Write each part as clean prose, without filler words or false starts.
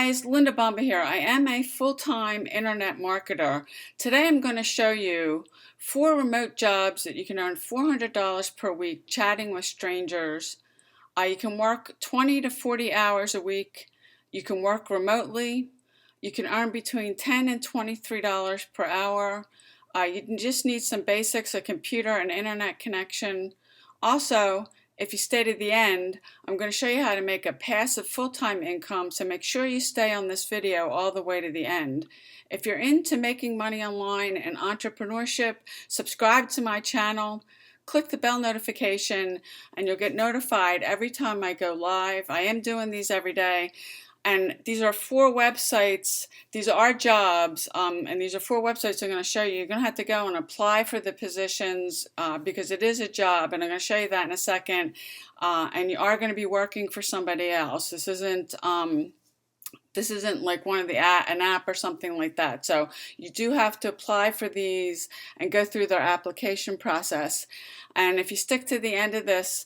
guys, Linda Bomba here. I am a full-time internet marketer. Today I'm going to show you 4 remote jobs that you can earn $400 per week chatting with strangers. You can work 20 to 40 hours a week. You can work remotely. You can earn between $10 and $23 per hour. You just need some basics, a computer and internet connection. Also, if you stay to the end, I'm going to show you how to make a passive full-time income, so make sure you stay on this video all the way to the end. If you're into making money online and entrepreneurship, subscribe to my channel, click the bell notification, and you'll get notified every time I go live. I am doing these every day. And these are 4 websites. These are jobs, and these are 4 websites I'm going to show you. You're going to have to go and apply for the positions because it is a job, and I'm going to show you that in a second. And you are going to be working for somebody else. This isn't like one of an app or something like that. So you do have to apply for these and go through their application process. And if you stick to the end of this,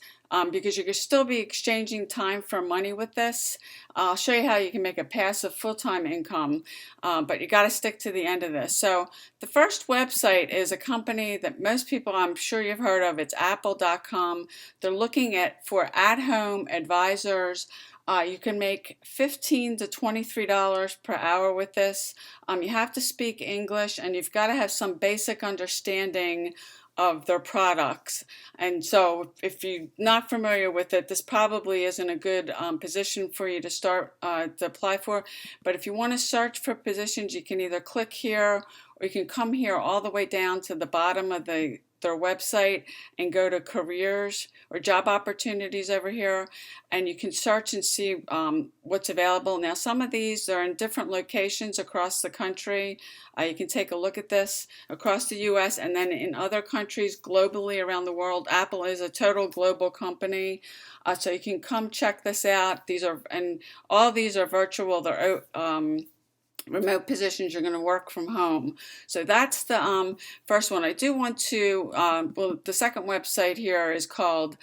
because you can still be exchanging time for money with this, I'll show you how you can make a passive full-time income, but you got to stick to the end of this. So the first website is a company that most people, I'm sure you've heard of. It's Apple.com. They're looking for at-home advisors. You can make $15 to $23 per hour with this. You have to speak English, and you've got to have some basic understanding of their products. And so if you're not familiar with it, this probably isn't a good position for you to start to apply for. But if you want to search for positions, you can either click here, or you can come here all the way down to the bottom of their website and go to careers or job opportunities over here, and you can search and see what's available. Now, some of these are in different locations across the country. You can take a look at this across the US and then in other countries globally around the world. Apple is a total global company, so you can come check this out. All these are virtual. They're remote positions. You're going to work from home. So that's the first one. I do want to, the second website here is called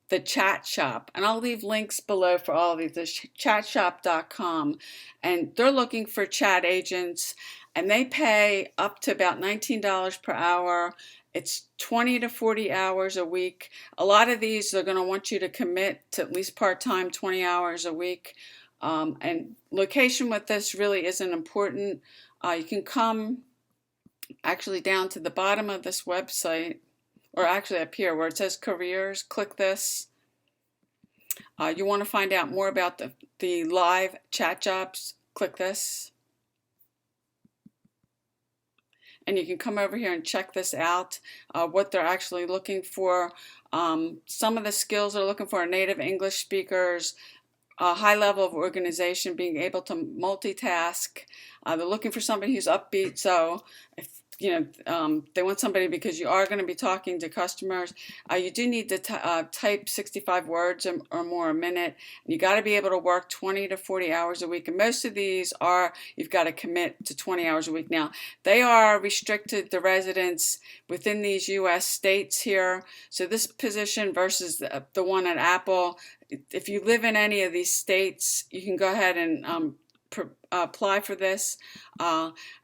the Chat Shop, and I'll leave links below for all of these. There's chatshop.com, and they're looking for chat agents, and they pay up to about $19 per hour. It's 20 to 40 hours a week. A lot of these, they're going to want you to commit to at least part-time, 20 hours a week. And location with this really isn't important. You can come actually down to the bottom of this website, or actually up here where it says careers. Click this. You want to find out more about the live chat jobs. Click this. And you can come over here and check this out, what they're actually looking for. Some of the skills they're looking for are native English speakers, a high level of organization, being able to multitask. They're looking for somebody who's upbeat. So if they want somebody, because you are going to be talking to customers. You do need to type 65 words or more a minute. And you got to be able to work 20 to 40 hours a week. And most of these you've got to commit to 20 hours a week. Now, they are restricted to residents within these U.S. states here. So this position versus the one at Apple, if you live in any of these states, you can go ahead and apply for this.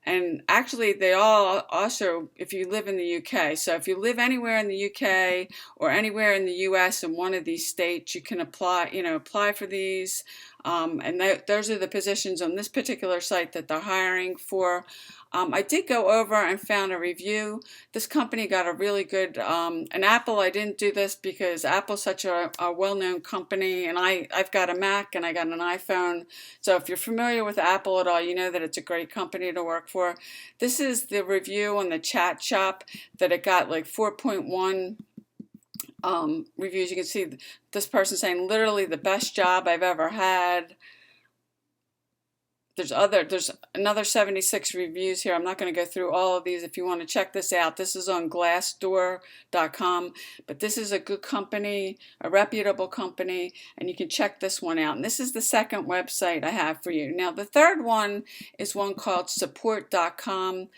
And actually, they all also, if you live in the UK, so if you live anywhere in the UK or anywhere in the US in one of these states, you can apply for these. And those are the positions on this particular site that they're hiring for. I did go over and found a review. This company got a really good, and Apple, I didn't do this because Apple's such a well-known company, and I've got a Mac and I got an iPhone. So if you're familiar with Apple at all, you know that it's a great company to work for. This is the review on the Chat Shop that it got like 4.1 reviews. You can see this person saying, literally the best job I've ever had. There's another 76 reviews here. I'm not going to go through all of these. If you want to check this out, this is on glassdoor.com, but this is a good company, a reputable company, and you can check this one out. And this is the second website I have for you. Now, the third one is one called support.com,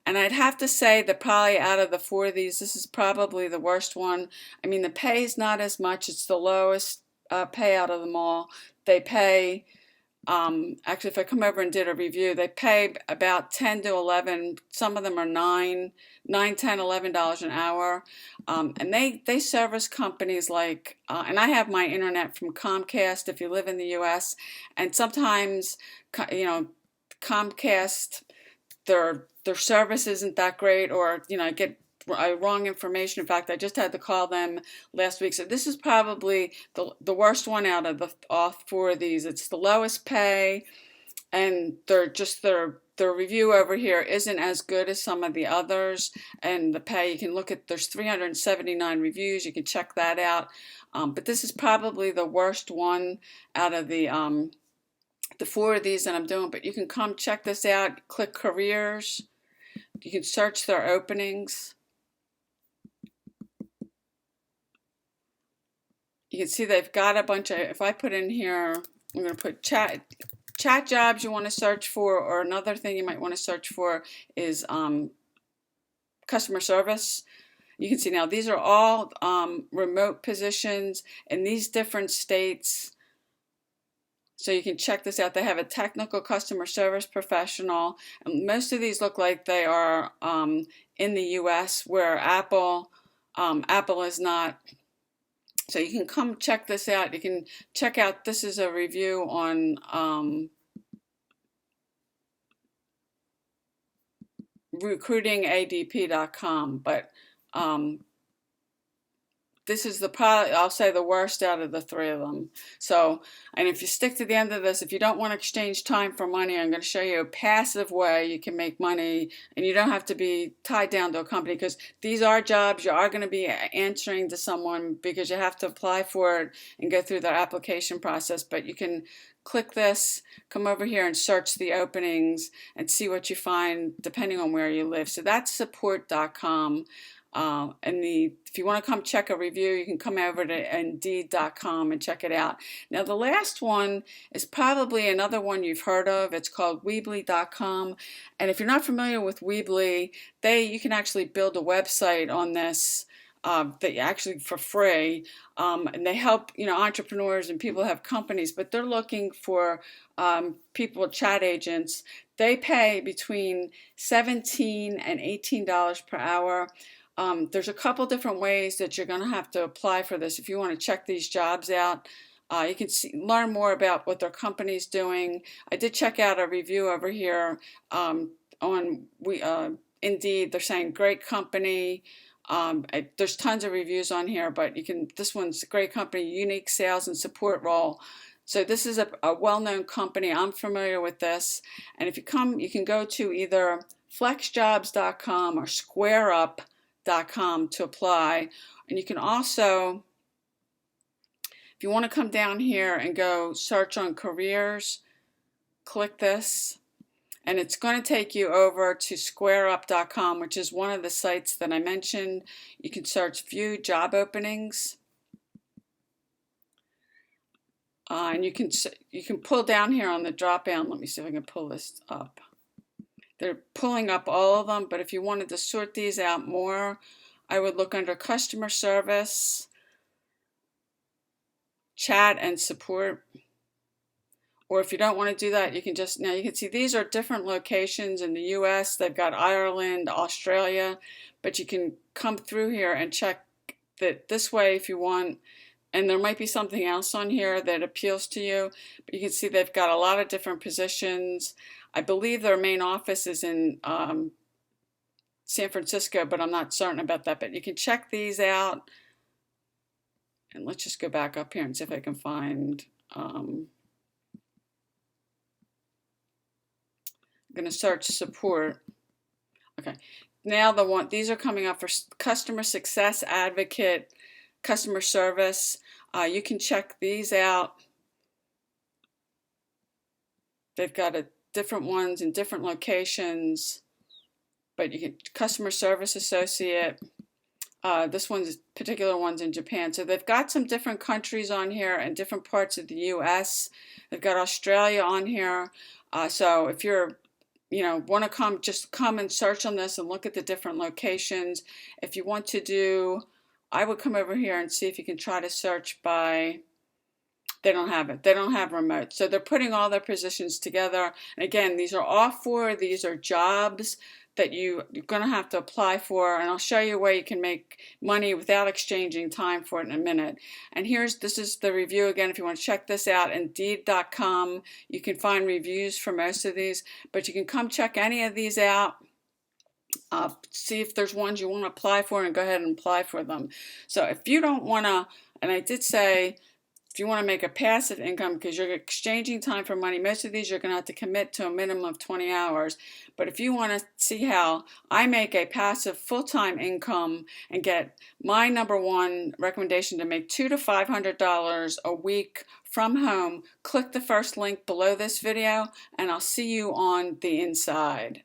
and I'd have to say that probably out of the 4 of these, this is probably the worst one. I mean, the pay is not as much. It's the lowest pay out of them all. They pay Actually, if I come over and did a review, they pay about 10 to 11. Some of them are 9, 10, $11 an hour. And they service companies like, and I have my internet from Comcast if you live in the US. And sometimes, Comcast, their service isn't that great, or, I get wrong information. In fact, I just had to call them last week. So this is probably the worst one out of all four of these. It's the lowest pay, and their review over here isn't as good as some of the others. And the pay, you can look at, there's 379 reviews. You can check that out. But this is probably the worst one out of the four of these that I'm doing. But you can come check this out. Click careers. You can search their openings. You can see they've got a bunch of, if I put in here, I'm going to put chat jobs you want to search for, or another thing you might want to search for is customer service. You can see now these are all remote positions in these different states. So you can check this out. They have a technical customer service professional. And most of these look like they are in the US, where Apple is not. So you can come check this out. You can check out, this is a review on recruitingadp.com, but this is probably, I'll say, the worst out of the three of them. So, and if you stick to the end of this, if you don't want to exchange time for money, I'm going to show you a passive way you can make money, and you don't have to be tied down to a company, because these are jobs you are going to be answering to someone, because you have to apply for it and go through their application process. But you can click this, come over here and search the openings and see what you find depending on where you live. So that's support.com. If you want to come check a review, you can come over to Indeed.com and check it out. Now, the last one is probably another one you've heard of. It's called Weebly.com. And if you're not familiar with Weebly, you can actually build a website on this that actually for free. And they help entrepreneurs and people who have companies, but they're looking for people, chat agents. They pay between $17 and $18 per hour. There's a couple different ways that you're going to have to apply for this if you want to check these jobs out. You can learn more about what their company's doing. I did check out a review over here on Indeed. They're saying great company. There's tons of reviews on here, but this one's a great company, unique sales and support role. So this is a well-known company. I'm familiar with this. And if you come, you can go to either flexjobs.com or squareup.com to apply. And you can also, if you want to come down here and go search on careers, click this, and it's going to take you over to squareup.com, which is one of the sites that I mentioned. You can search view job openings, and you can pull down here on the drop down. Let me see if I can pull this up. They're pulling up all of them, but if you wanted to sort these out more, I would look under customer service, chat, and support. Or if you don't want to do that, you can now you can see these are different locations in the US. They've got Ireland, Australia, but you can come through here and check that this way if you want. And there might be something else on here that appeals to you, but you can see they've got a lot of different positions. I believe their main office is in San Francisco, but I'm not certain about that. But you can check these out. And let's just go back up here and see if I can find. I'm going to search support. Okay. Now these are coming up for customer success advocate, customer service. You can check these out. They've got different ones in different locations, but you can customer service associate. This particular one's in Japan. So they've got some different countries on here and different parts of the US. They've got Australia on here. So if you're want to just come and search on this and look at the different locations. If you want to I would come over here and see if you can try to search by They don't have it. They don't have remote. So they're putting all their positions together. And again, these are off for, these are jobs that you're going to have to apply for, and I'll show you where you can make money without exchanging time for it in a minute. And this is the review again. If you want to check this out, Indeed.com, you can find reviews for most of these, but you can come check any of these out. See if there's ones you want to apply for and go ahead and apply for them. So if you don't want to, and I did say, if you want to make a passive income because you're exchanging time for money, most of these you're going to have to commit to a minimum of 20 hours. But if you want to see how I make a passive full-time income and get my #1 recommendation to make $200 to $500 a week from home, click the first link below this video and I'll see you on the inside.